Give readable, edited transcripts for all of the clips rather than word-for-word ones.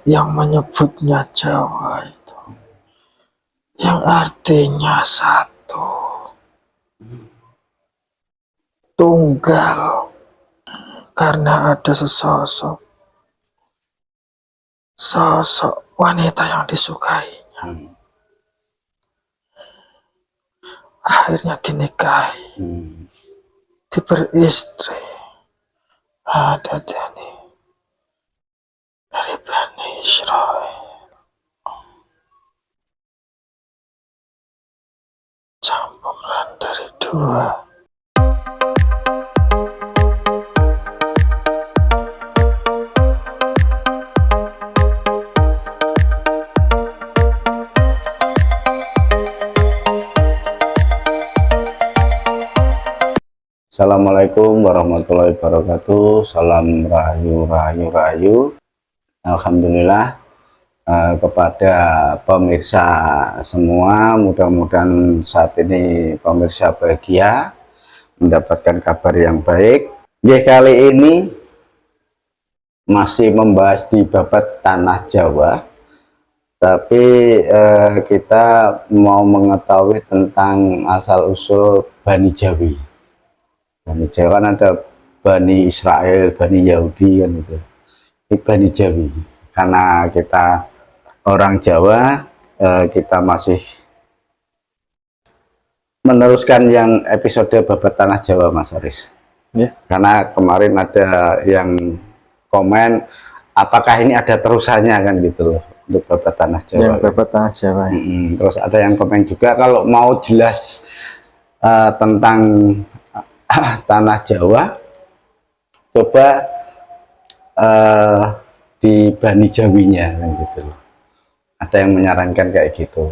yang menyebutnya Jawa itu, yang artinya satu, tunggal, karena ada sosok wanita yang disukainya, akhirnya dinikahi, diberistri. Ada dari Bani Israel, campuran dari dua. Assalamualaikum warahmatullahi wabarakatuh. Salam rahayu. Alhamdulillah kepada pemirsa semua, mudah-mudahan saat ini pemirsa bahagia, mendapatkan kabar yang baik. Kali ini masih membahas di babat tanah Jawa, tapi kita mau mengetahui tentang asal-usul Bani Jawi. Bani Jawa kan ada Bani Israel, Bani Yahudi kan itu. Ini Bani Jawi. Karena kita orang Jawa, kita masih meneruskan yang episode babat tanah Jawa, Mas Aris. Yeah. Karena kemarin ada yang komen, apakah ini ada terusannya kan gitu loh untuk babat tanah Jawa. Yang babat tanah Jawa. Ya. Terus ada yang komen juga kalau mau jelas tentang tanah Jawa, coba di Bani Jawinya kan gitu loh. Ada yang menyarankan kayak gitu.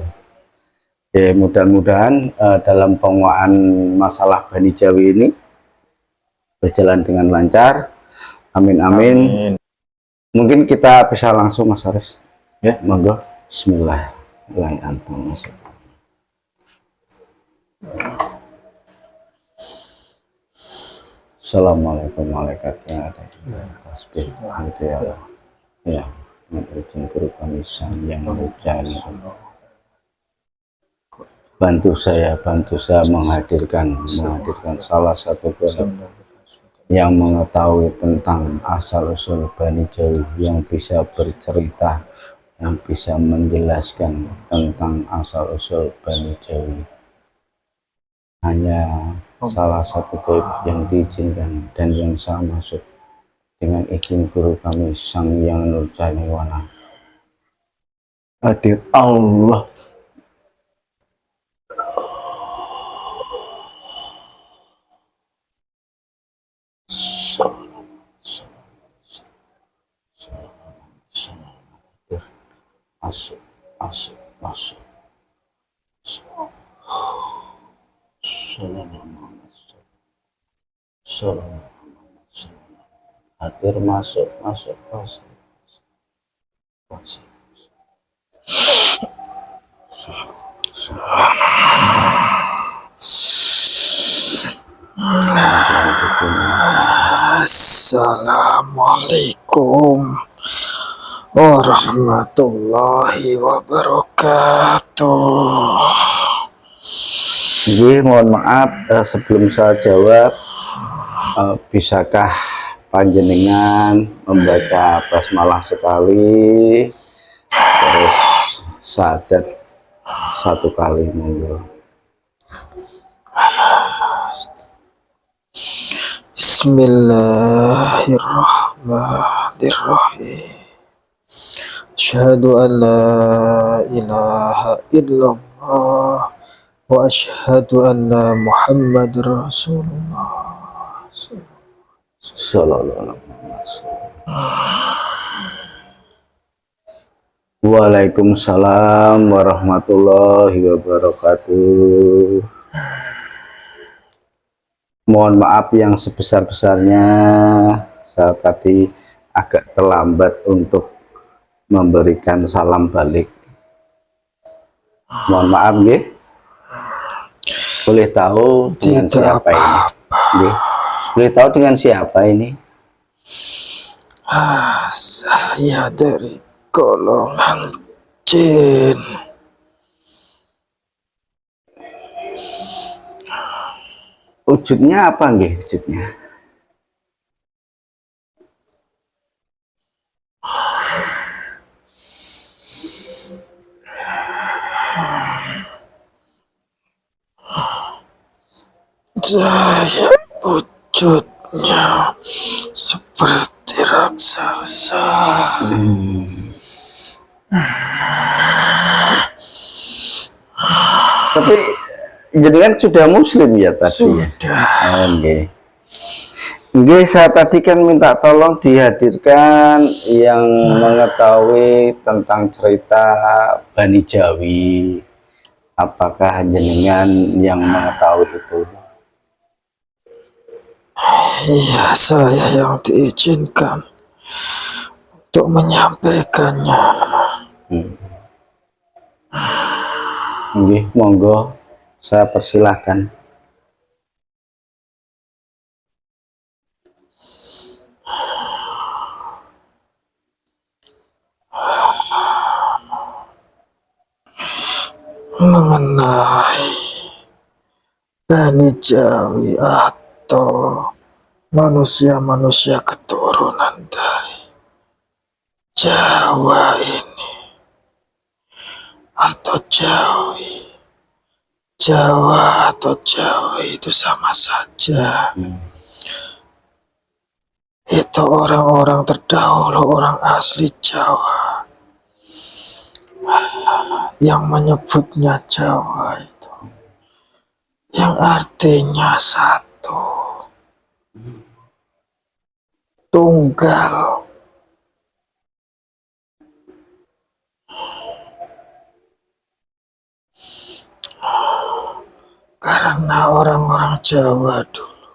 Oke, mudah-mudahan dalam penguasaan masalah Bani Jawi ini berjalan dengan lancar. Amin. Mungkin kita bisa langsung, Mas Aris. Ya, monggo. Bismillahirrahmanirrahim. Assalamualaikum warahmatullahi wabarakatuh. Ya, izin guru kami yang mencari. Bantu saya menghadirkan salah satu guru yang mengetahui tentang asal usul Bani Jawi, yang bisa bercerita, yang bisa menjelaskan tentang asal usul Bani Jawi. Hanya salah satu gaib yang diizinkan dan yang saya masuk dengan izin guru kami Sang Yang Nurjaniwana. Hadir Allah. Masuk. Hadir masuk. Assalamualaikum warahmatullahi wabarakatuh. Jadi mohon maaf sebelum saya jawab, bisakah panjenengan membaca basmalah sekali, terus syahadat satu kali, monggo. Bismillahirrahmanirrahim. Asyhadu an la ilaha illallah wa asyhadu anna Muhammadar Rasulullah. Sallallahu alaihi wasallam. Waalaikumsalam warahmatullahi wabarakatuh. Mohon maaf yang sebesar-besarnya, saya tadi agak terlambat untuk memberikan salam balik. Mohon maaf nggih. Boleh tahu dengan siapa ini? Nggih. Boleh tahu dengan siapa ini? Saya dari golongan jin. Wujudnya apa nggih wujudnya? Saya wujudnya seperti raksasa. Tapi jadi kan sudah muslim ya tadi. Sudah. Oke. Nggih, saya tadi kan minta tolong dihadirkan yang mengetahui tentang cerita Bani Jawi. Apakah jenengan yang mengetahui itu? Iya, saya yang diizinkan untuk menyampaikannya. Nggih, monggo saya persilahkan. Mengenai Bani Jawi atau manusia-manusia keturunan dari Jawa ini atau Jawi, Jawa atau Jawi itu sama saja. Itu orang-orang terdahulu, orang asli Jawa yang menyebutnya Jawa itu, yang artinya satu, tunggal. Karena orang-orang Jawa dulu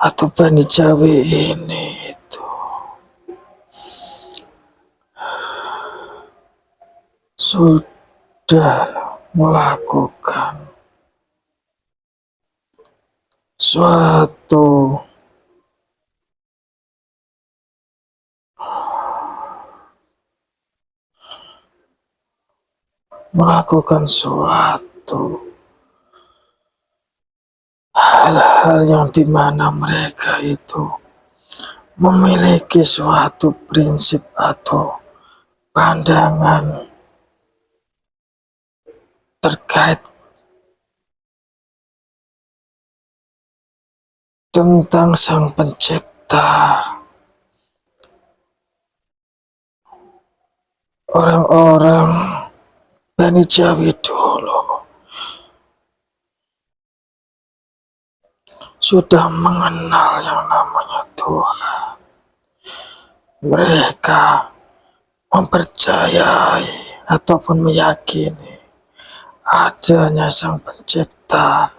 atau Bani Jawi ini itu sudah melakukan suatu hal-hal yang dimana mereka itu memiliki suatu prinsip atau pandangan terkait tentang Sang Pencipta. Orang-orang Bani Jawi dulu sudah mengenal yang namanya Tuhan. Mereka mempercayai ataupun meyakini adanya Sang Pencipta.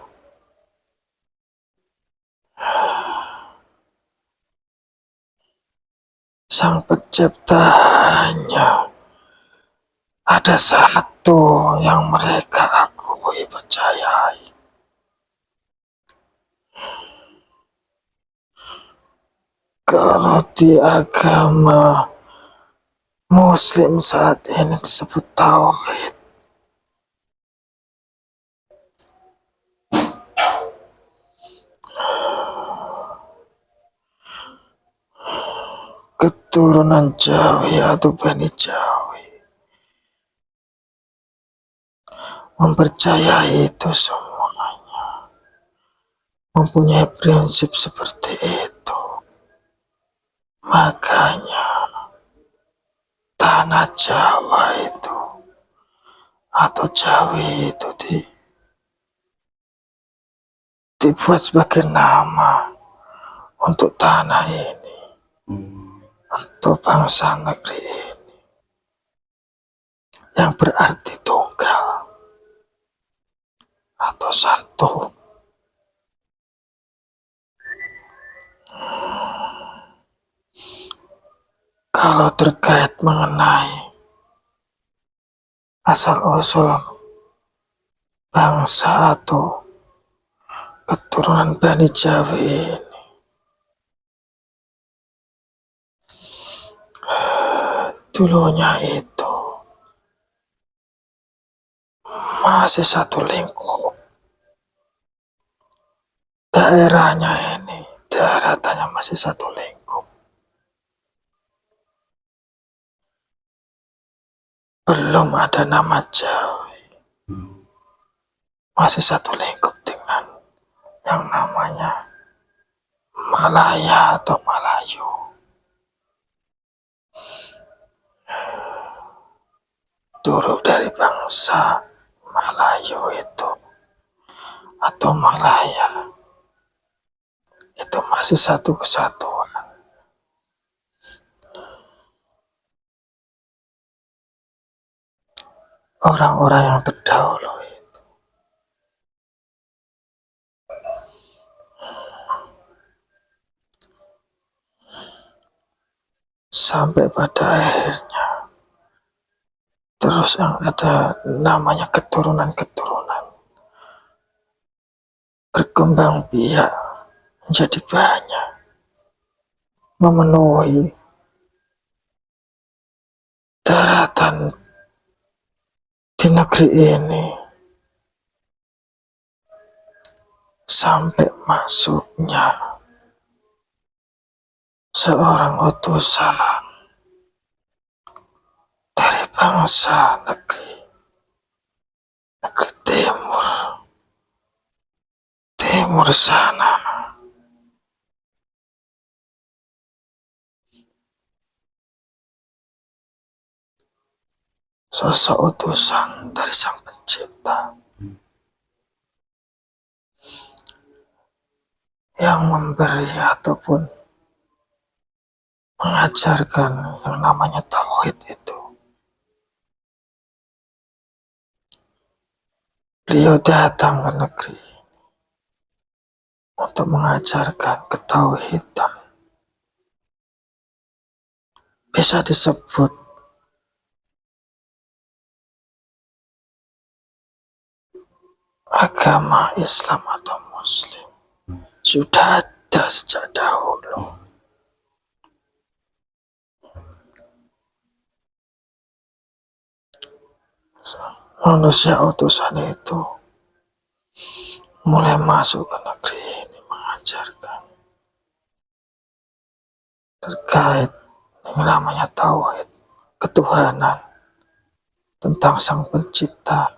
Sang Pencipta hanya ada satu yang mereka akui, percayai. Kalau di agama Muslim saat ini disebut tauhid. Keturunan Jawi atau Bani Jawi mempercayai itu semuanya, mempunyai prinsip seperti itu. Makanya tanah Jawa itu atau Jawi itu dibuat sebagai nama untuk tanah ini atau bangsa negeri ini, yang berarti tunggal atau satu. Kalau terkait mengenai asal-usul bangsa atau keturunan Bani Jawi ini, Dulunya itu masih satu lingkup. Daerahnya ini, daratannya masih satu lingkup. Belum ada nama Jawi. Masih satu lingkup dengan yang namanya Malaya atau Malayu. Dulu dari bangsa Malayu itu atau Malaya itu masih satu kesatuan. Orang-orang yang terdahulu itu sampai pada akhirnya terus yang ada namanya keturunan-keturunan berkembang biak menjadi banyak, memenuhi daratan di negeri ini sampai masuknya seorang utusan dari bangsa negeri timur sana. Sosok utusan dari Sang Pencipta yang memberi ataupun mengajarkan yang namanya tauhid itu. Beliau datang ke negeri untuk mengajarkan ketauhidan. Bisa disebut agama Islam atau Muslim sudah ada sejak dahulu. Manusia utusan itu mulai masuk ke negeri ini mengajarkan terkait yang namanya tauhid, ketuhanan, tentang Sang Pencipta,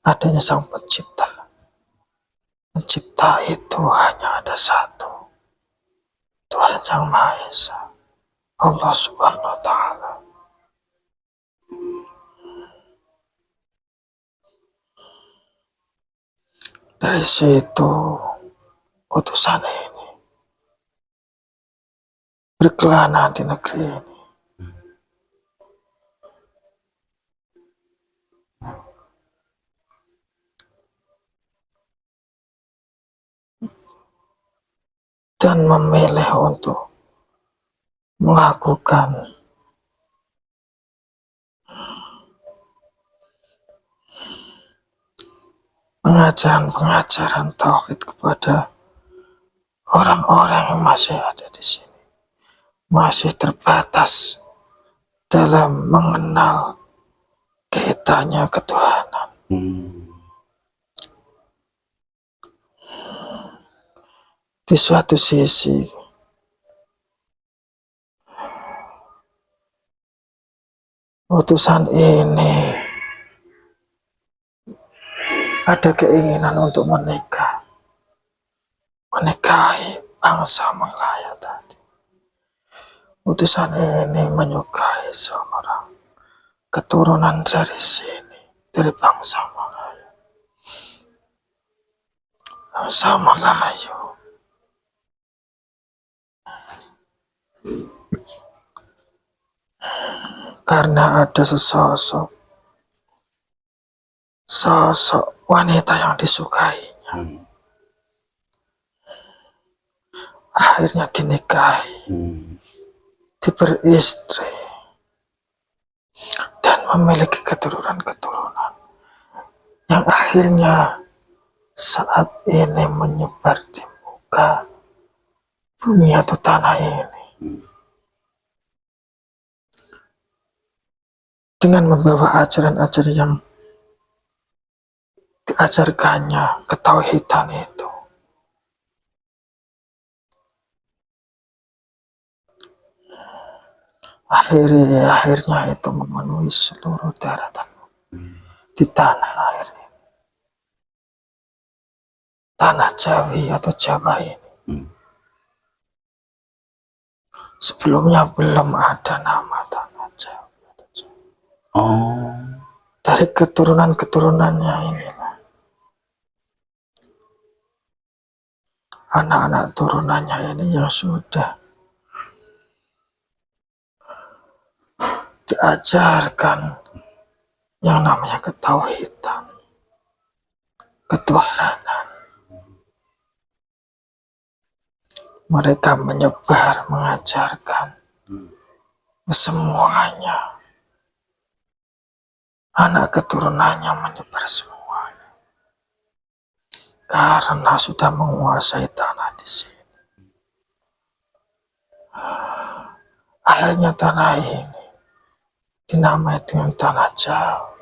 adanya Sang Pencipta. Pencipta itu hanya ada satu, Tuhan Yang Maha Esa, Allah Subhanahu wa Ta'ala. Dari situ utusan ini berkelana di negeri ini. Dan memilih untuk melakukan pengajaran-pengajaran tauhid kepada orang-orang yang masih ada di sini, masih terbatas dalam mengenal kaitannya ketuhanan. Di suatu sisi utusan ini ada keinginan untuk menikahi bangsa Malaya tadi. Utusan ini menyukai seorang keturunan dari sini, dari bangsa Malaya, bangsa Malayu. Karena ada sosok wanita yang disukainya, akhirnya dinikahi, beristri, dan memiliki keturunan-keturunan yang akhirnya saat ini menyebar di muka bumi atau tanah ini. dengan membawa ajaran-ajaran yang diajarkannya ketauhidan itu. Akhirnya itu memenuhi seluruh daratan di tanah air ini. Tanah Jawi atau Jawa ini. Sebelumnya belum ada nama tanah Jawi atau Jawa. Oh. Dari keturunan-keturunannya inilah, anak-anak turunannya ini yang sudah diajarkan yang namanya ketauhidan, ketuhanan. Mereka menyebar, mengajarkan semuanya. Anak keturunannya menyebar semuanya. Karena sudah menguasai tanah di sini. Akhirnya tanah ini dinamai dengan tanah Jawa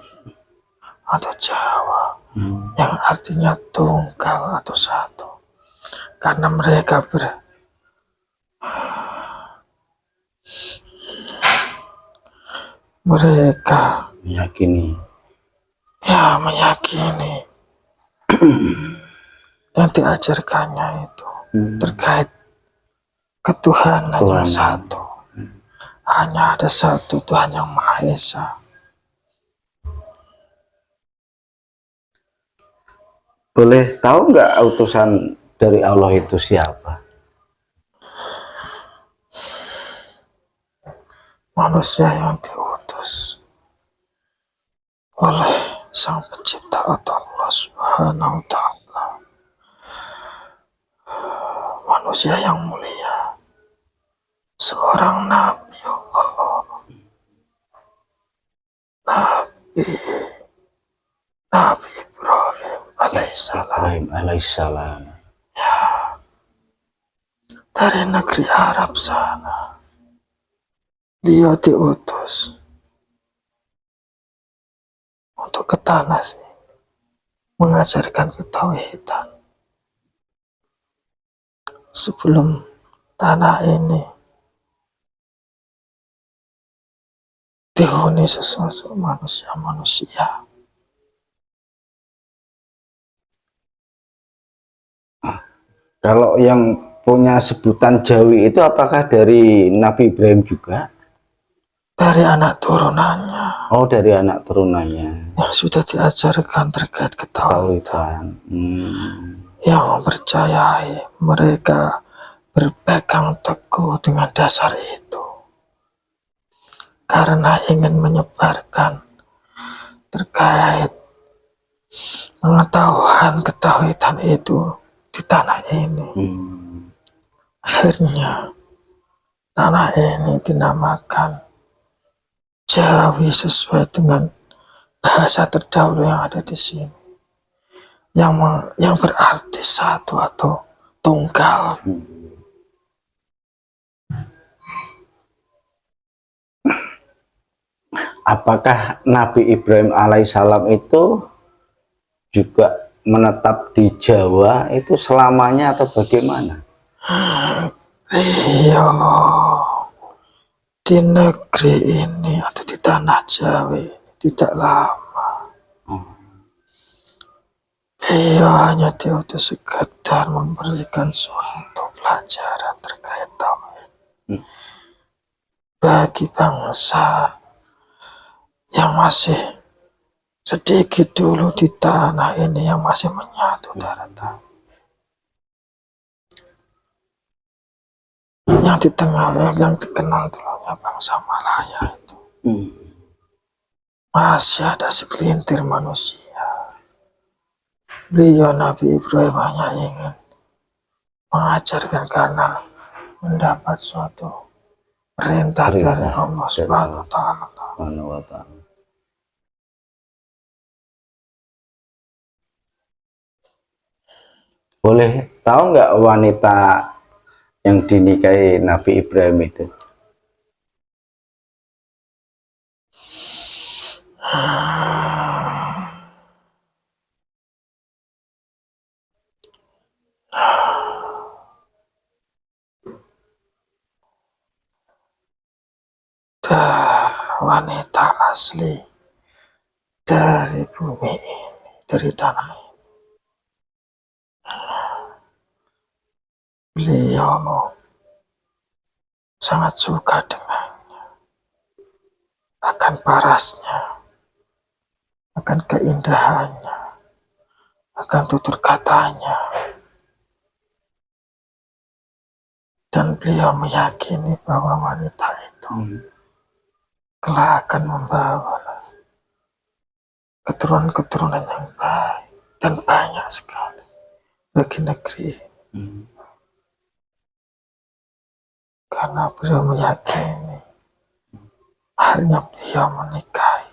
atau Jawa, yang artinya tunggal atau satu. Karena mereka meyakini yang diajarkannya itu terkait ketuhanan yang satu. Hanya ada satu Tuhan yang Maha Esa. Boleh tahu nggak utusan dari Allah itu siapa? Manusia yang diutus oleh Sang Pencipta atau Allah Subhanahu wa Ta'ala. Manusia yang mulia, seorang Nabi Allah, Nabi Ibrahim alaihissalam. Ya, dari negeri Arab sana, dia diutus untuk ke tanah sini, mengajarkan ketauhidan. Sebelum tanah ini dihuni sesosok manusia-manusia. Kalau yang punya sebutan Jawi itu apakah dari Nabi Ibrahim juga? Dari anak turunannya. Oh, dari anak turunannya. Yang sudah diajarkan terkait ketauhidan. Yang mempercayai, mereka berpegang teguh dengan dasar itu. Karena ingin menyebarkan terkait pengetahuan ketauhidan itu di tanah ini. Akhirnya tanah ini dinamakan Jawi sesuai dengan bahasa terdahulu yang ada di sini, yang berarti satu atau tunggal. Apakah Nabi Ibrahim alaihissalam itu juga menetap di Jawa itu selamanya atau bagaimana? Iya, di negeri ini atau di tanah Jawa ini tidak lama. Ia hanya diutus sekedar memberikan suatu pelajaran terkait tauhid bagi bangsa yang masih sedikit dulu di tanah ini, yang masih menyatu daratan. Yang di tengah, yang dikenal dulunya bangsa Malaya itu, masih ada segelintir manusia. Beliau Nabi Ibrahim hanya ingin mengajarkan karena mendapat suatu perintah dari Allah Subhanahu wa Ta'ala. Boleh tahu nggak wanita yang dinikahi Nabi Ibrahim itu? Wanita asli dari bumi ini, dari tanah ini. Beliau sangat suka dengannya, akan parasnya, akan keindahannya, akan tutur katanya. Dan beliau meyakini bahwa wanita itu kelak akan membawa keturunan-keturunan yang baik dan banyak sekali bagi negeri. Karena beliau meyakini akhirnya beliau menikahi.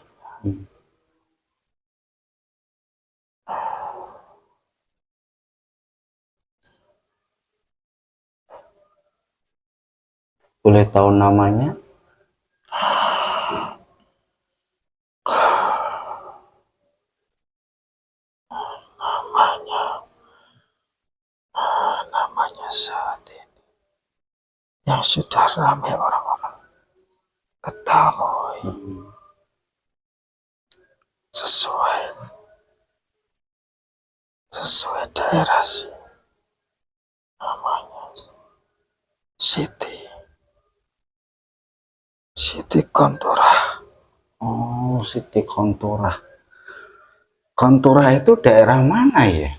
Boleh tahu namanya? Namanya saat ini yang sudah ramai orang-orang ketahui sesuai daerah sih. Namanya Siti Konturah. Oh, Siti Konturah. Konturah itu daerah mana ya?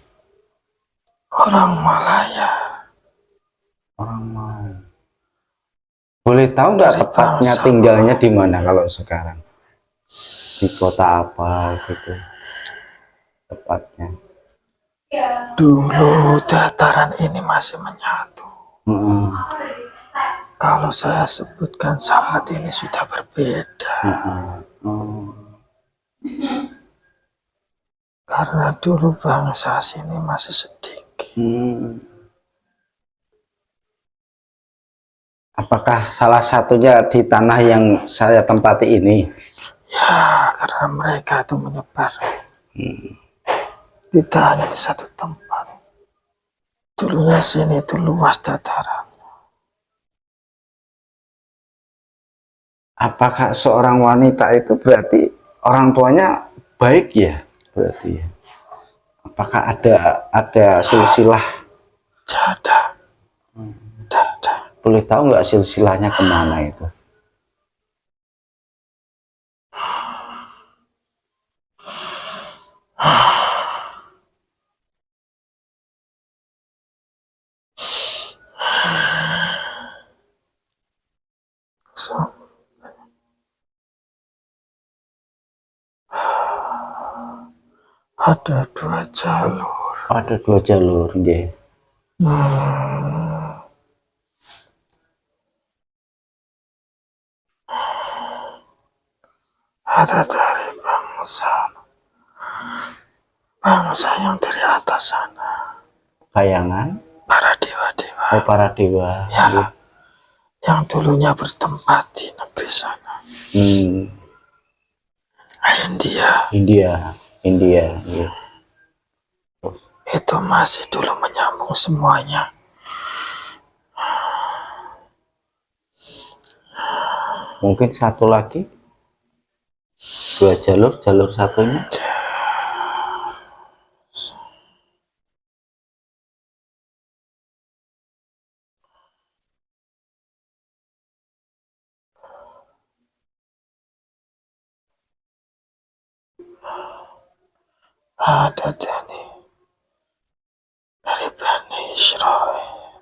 Orang Malaya. Orang Malaya. Boleh tahu nggak Dari tepatnya bangsa tinggalnya di mana kalau sekarang? Di kota apa gitu? Tepatnya. Dulu dataran ini masih menyatu. Kalau saya sebutkan saat ini sudah berbeda. Karena dulu bangsa sini masih sedikit. Apakah salah satunya di tanah yang saya tempati ini? Ya, karena mereka itu menyebar. Tidak hanya di satu tempat. Dulunya sini itu luas dataran. Apakah seorang wanita itu berarti orang tuanya baik ya? Berarti ya. Apakah ada silsilah? Ada. Boleh tahu nggak silsilahnya kemana itu? Ada 2 jalur. Ada 2 jalur, ya. Ada dari bangsa yang dari atas sana. Kayangan? Para dewa-dewa. Oh, para dewa. Ya, yang dulunya bertempat di negeri sana. India, ya. Itu masih dulu menyambung semuanya. Mungkin satu lagi, 2 jalur satunya. Ada dari Bani Israel.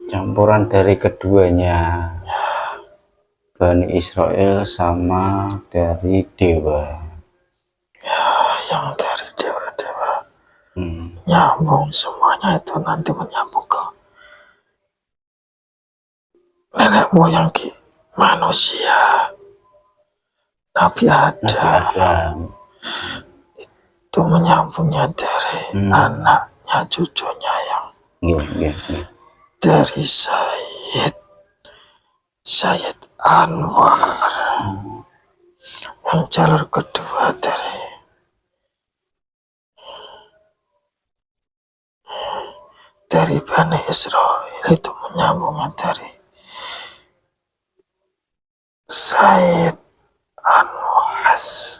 Campuran dari keduanya. Bani Israel sama dari dewa. Ya, yang dari dewa-dewa. Nyambung semuanya itu nanti menyambung ke nenek moyang manusia. Nabi Adam. Itu menyambungnya dari anaknya, cucunya yang dari Sayyid Anwar, yang jalur kedua dari Bani Israel itu menyambungnya dari Sayyid Anwas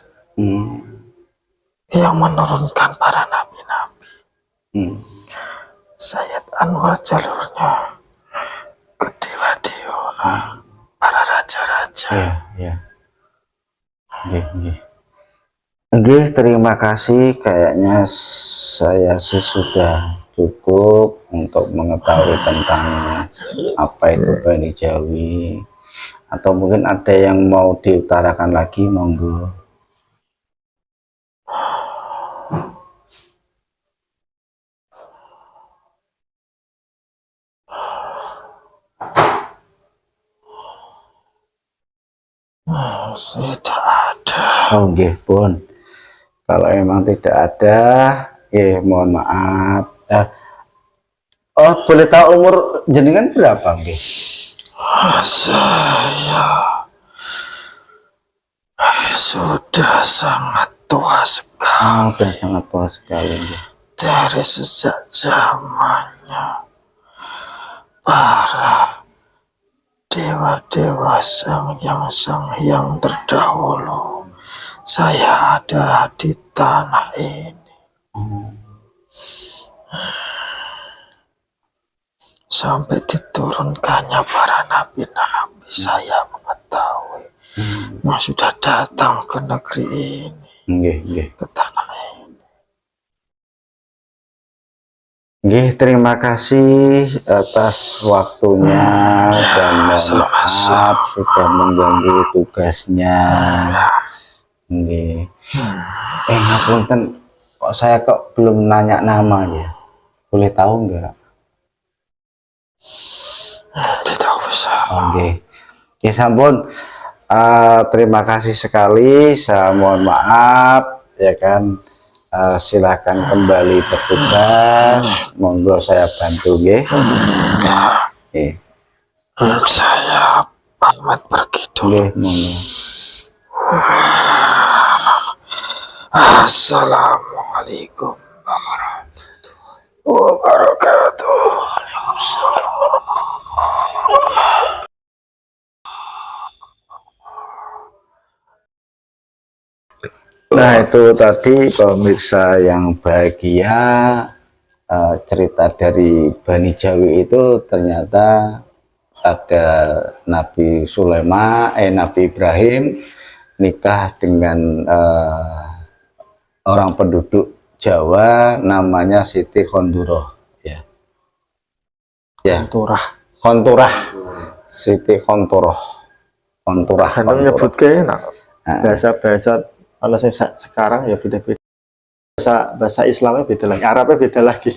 yang menurunkan para nabi-nabi. Sayyid Anwar jalurnya ke dewa-dewa, para raja-raja. Terima kasih. Kayaknya saya sih sudah cukup untuk mengetahui tentang apa itu Bani Jawi. Atau mungkin ada yang mau diutarakan lagi, monggo. Tidak ada. Oh nggih pun. Kalau memang tidak ada, mohon maaf. Oh, boleh tahu umur jenengan berapa nggih? Saya sudah sangat tua sekali. Sudah sangat tua sekali nggih. Dari sejak zamannya para dewa-dewa yang terdahulu, saya ada di tanah ini. Sampai diturunkannya para nabi-nabi, saya mengetahui yang sudah datang ke negeri ini, ke tanah ini. Terima kasih atas waktunya dan mohon maaf sudah mengganggu tugasnya. Ngapunten, kok saya belum nanya nama ya? Boleh tahu nggak? Tidak usah. Ya sampun. Terima kasih sekali. Saya mohon maaf ya kan. Silakan kembali bertugas. Monggo saya bantu nggih. Saya pamit pergi dulu. Monggo. Assalamualaikum warahmatullahi wabarakatuh. Nah, itu tadi pemirsa yang bahagia, cerita dari Bani Jawi itu ternyata ada Nabi Sulaiman, Nabi Ibrahim nikah dengan orang penduduk Jawa namanya Siti Khonduroh, Khonturah, Siti Khonturoh, Karena menyebutkan bahasa-bahasa kalau saya sekarang ya beda-beda, bahasa Islamnya beda lagi, Arabnya beda lagi.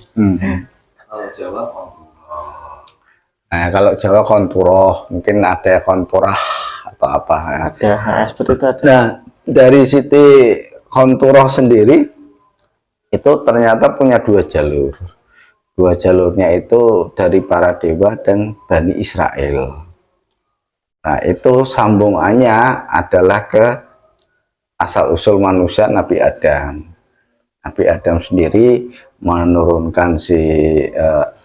Kalau Jawa Nah, kalau Jawa Khonturoh, mungkin ada Khonturah atau apa. Ada seperti itu ada. Nah, dari Siti Khonturoh sendiri itu ternyata punya dua jalur. Dua jalurnya itu dari para dewa dan Bani Israel. Nah, itu sambungannya adalah ke asal-usul manusia Nabi Adam. Nabi Adam sendiri menurunkan si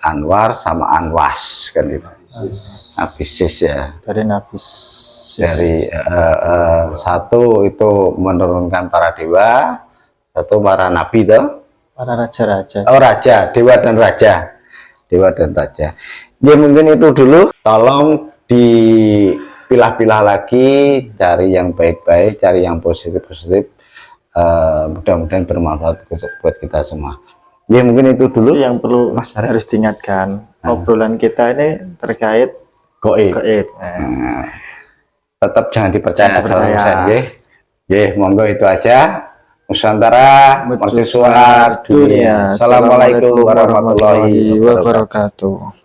Anwar sama Anwas kan itu. Nabi Sis ya. Dari Nabi Sis. Dari satu itu menurunkan para dewa, satu para nabi toh. Para raja-raja. Oh, raja, dewa dan raja. Dewa dan raja. Ya mungkin itu dulu. Tolong dipilah-pilah lagi, cari yang baik-baik, cari yang positif-positif. Mudah-mudahan bermanfaat buat kita semua. Ya mungkin itu dulu yang perlu Mas harus diingatkan. Obrolan kita ini terkait goib. Tetap jangan dipercaya. Monggo itu aja. Nusantara mercusuar dunia. Assalamualaikum warahmatullahi wabarakatuh.